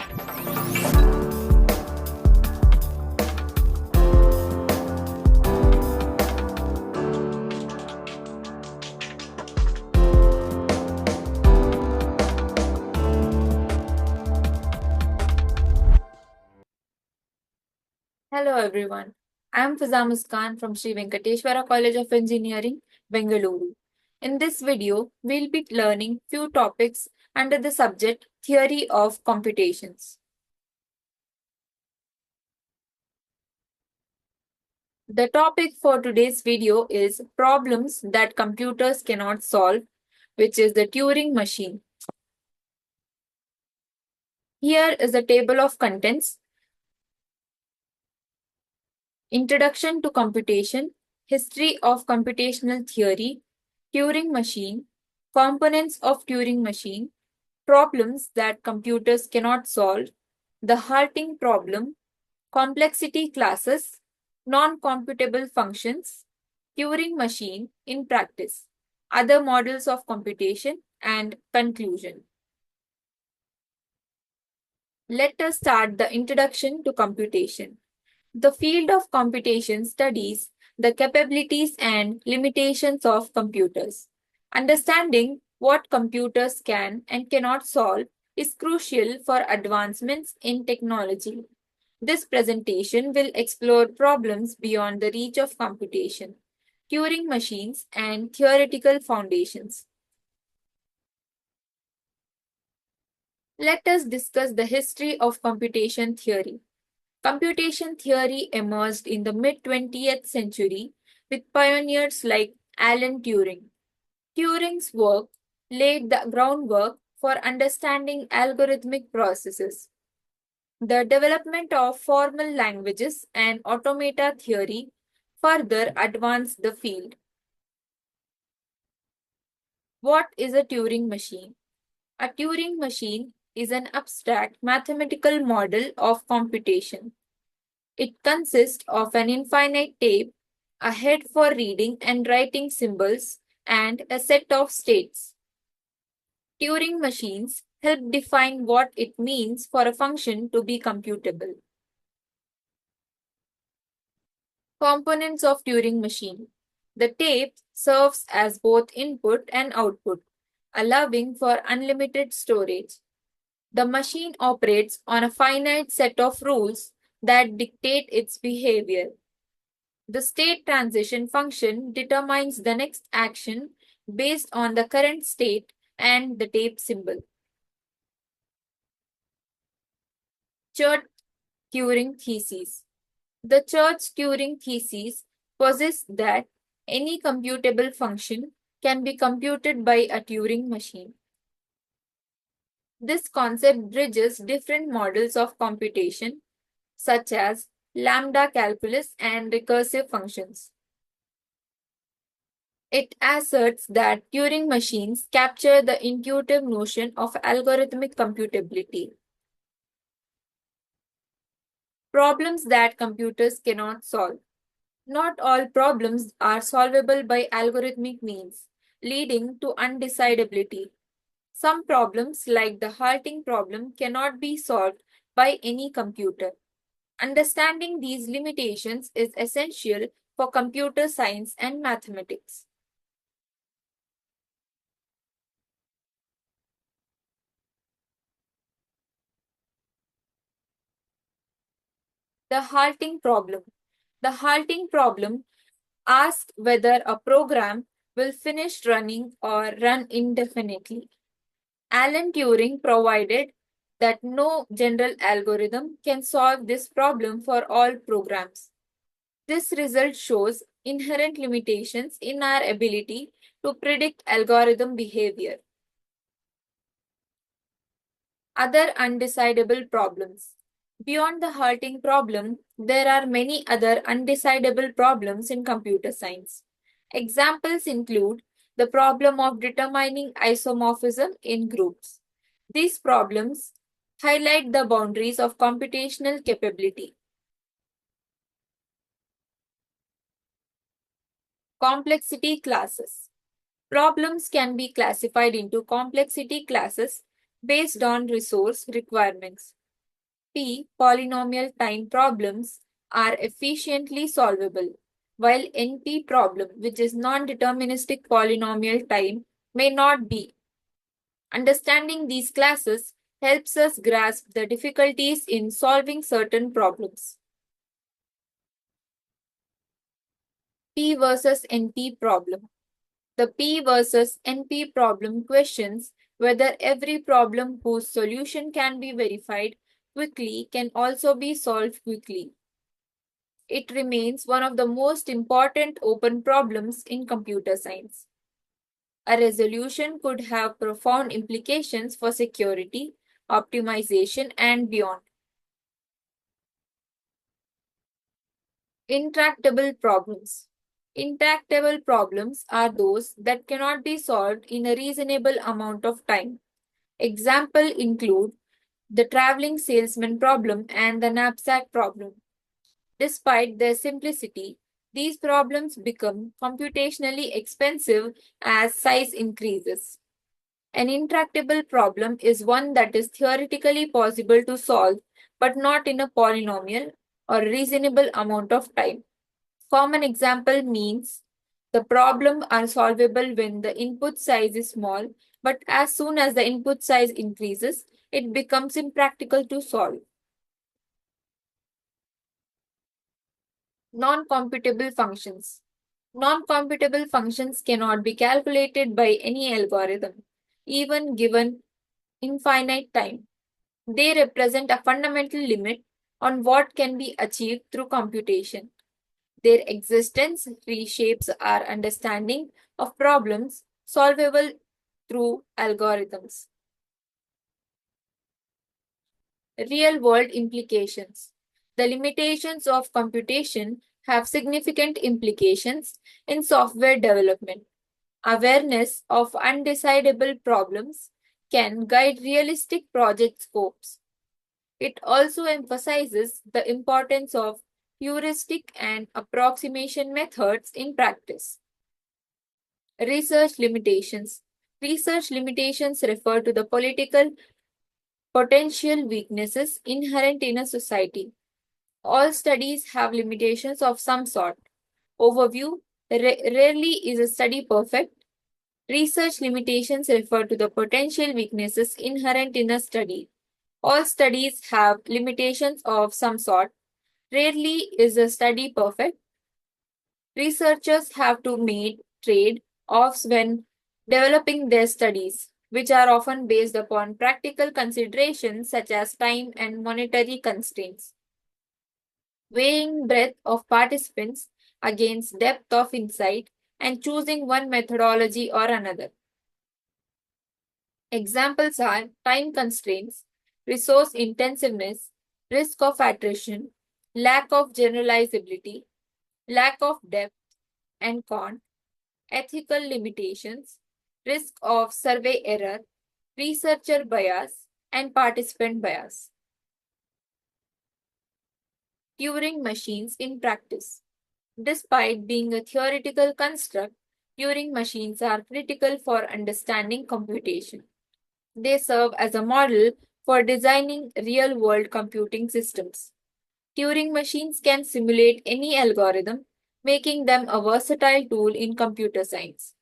Hello everyone. I am Fiza Muskan from Sri Venkateshwara College of Engineering, Bengaluru. In this video, we'll be learning few topics under the subject Theory of Computations. The topic for today's video is Problems that Computers Cannot Solve, which is the Turing Machine. Here is a table of contents. Introduction to Computation, History of Computational Theory, Turing Machine, Components of Turing Machine, Problems that computers cannot solve, the halting problem, complexity classes, non-computable functions, Turing machine in practice, other models of computation, and conclusion. Let us start the introduction to computation. The field of computation studies the capabilities and limitations of computers. Understanding what computers can and cannot solve is crucial for advancements in technology. This presentation will explore problems beyond the reach of computation, Turing machines, and theoretical foundations. Let us discuss the history of computation theory. Computation theory emerged in the mid-20th century with pioneers like Alan Turing. Turing's work laid the groundwork for understanding algorithmic processes. The development of formal languages and automata theory further advanced the field. What is a Turing machine? A Turing machine is an abstract mathematical model of computation. It consists of an infinite tape, a head for reading and writing symbols, and a set of states. Turing machines help define what it means for a function to be computable. Components of Turing machine. The tape serves as both input and output, allowing for unlimited storage. The machine operates on a finite set of rules that dictate its behavior. The state transition function determines the next action based on the current state and the tape symbol. Church-Turing thesis. The Church-Turing thesis posits that any computable function can be computed by a Turing machine. This concept bridges different models of computation, such as lambda calculus and recursive functions. It asserts that Turing machines capture the intuitive notion of algorithmic computability. Problems that computers cannot solve. Not all problems are solvable by algorithmic means, leading to undecidability. Some problems, like the halting problem, cannot be solved by any computer. Understanding these limitations is essential for computer science and mathematics. The halting problem. The halting problem asks whether a program will finish running or run indefinitely. Alan Turing provided that no general algorithm can solve this problem for all programs. This result shows inherent limitations in our ability to predict algorithm behavior. Other undecidable problems. Beyond the halting problem, there are many other undecidable problems in computer science. Examples include the problem of determining isomorphism in groups. These problems highlight the boundaries of computational capability. Complexity classes. Problems can be classified into complexity classes based on resource requirements. P polynomial time problems are efficiently solvable, while NP problem, which is non-deterministic polynomial time, may not be. Understanding these classes helps us grasp the difficulties in solving certain problems. P versus NP problem. The P versus NP problem questions whether every problem whose solution can be verified quickly can also be solved quickly. It remains one of the most important open problems in computer science. A resolution could have profound implications for security, optimization, and beyond. Intractable problems. Intractable problems are those that cannot be solved in a reasonable amount of time. Examples include the traveling salesman problem and the knapsack problem. Despite their simplicity, these problems become computationally expensive as size increases. An intractable problem is one that is theoretically possible to solve, but not in a polynomial or reasonable amount of time. Common example means the problem are solvable when the input size is small, but as soon as the input size increases, it becomes impractical to solve. Non-computable functions. Non-computable functions cannot be calculated by any algorithm, even given infinite time. They represent a fundamental limit on what can be achieved through computation. Their existence reshapes our understanding of problems solvable through algorithms. Real world implications. The limitations of computation have significant implications in software development. Awareness of undecidable problems can guide realistic project scopes. It also emphasizes the importance of heuristic and approximation methods in practice. Research limitations. Research limitations refer to the political potential weaknesses inherent in a society. All studies have limitations of some sort. Overview. Rarely is a study perfect. Research limitations refer to the potential weaknesses inherent in a study. All studies have limitations of some sort. Rarely is a study perfect. Researchers have to make trade-offs when developing their studies, which are often based upon practical considerations such as time and monetary constraints. Weighing breadth of participants against depth of insight and choosing one methodology or another. Examples are time constraints, resource intensiveness, risk of attrition, lack of generalizability, lack of depth and con, ethical limitations, risk of survey error, researcher bias, and participant bias. Turing machines in practice. Despite being a theoretical construct, Turing machines are critical for understanding computation. They serve as a model for designing real world computing systems. Turing machines can simulate any algorithm, making them a versatile tool in computer science.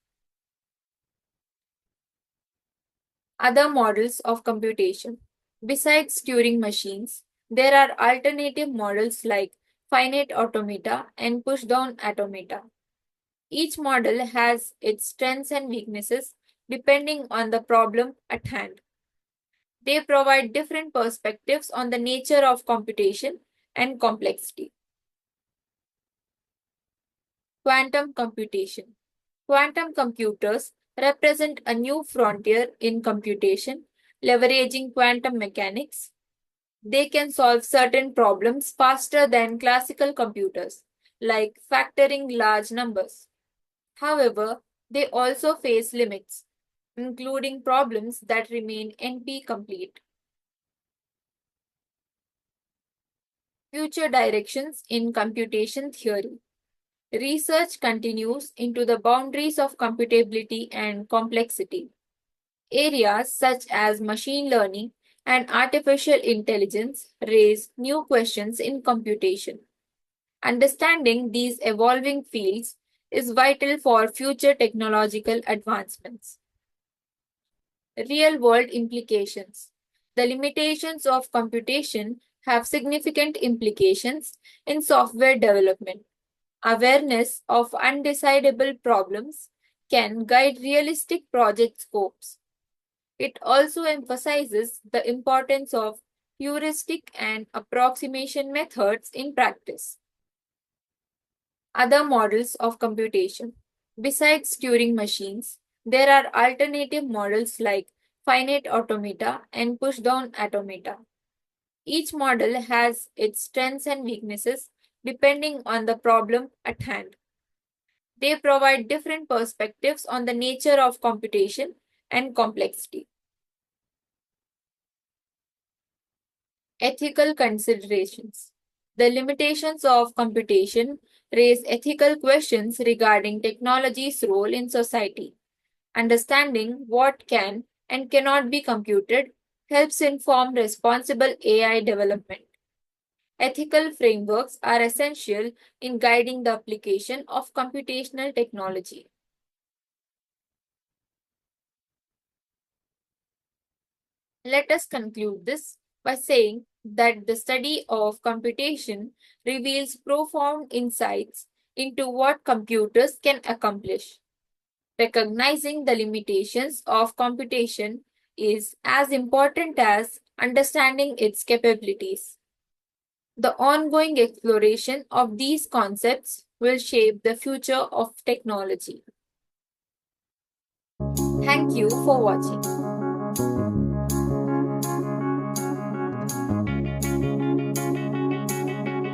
Other models of computation. Besides Turing machines, there are alternative models like finite automata and pushdown automata. Each model has its strengths and weaknesses depending on the problem at hand. They provide different perspectives on the nature of computation and complexity. Quantum computation. Quantum computers represent a new frontier in computation, leveraging quantum mechanics. They can solve certain problems faster than classical computers, like factoring large numbers. However, they also face limits, including problems that remain NP complete. Future directions in computation theory. Research continues into the boundaries of computability and complexity. Areas such as machine learning, and artificial intelligence raise new questions in computation. Understanding these evolving fields is vital for future technological advancements. Real world implications. The limitations of computation have significant implications in software development. Awareness of undecidable problems can guide realistic project scopes. It also emphasizes the importance of heuristic and approximation methods in practice. Other models of computation. Besides Turing machines, there are alternative models like finite automata and push-down automata. Each model has its strengths and weaknesses depending on the problem at hand. They provide different perspectives on the nature of computation and complexity. Ethical considerations. The limitations of computation raise ethical questions regarding technology's role in society. Understanding what can and cannot be computed helps inform responsible AI development. Ethical frameworks are essential in guiding the application of computational technology. Let us conclude this by saying that the study of computation reveals profound insights into what computers can accomplish. Recognizing the limitations of computation is as important as understanding its capabilities. The ongoing exploration of these concepts will shape the future of technology. Thank you for watching.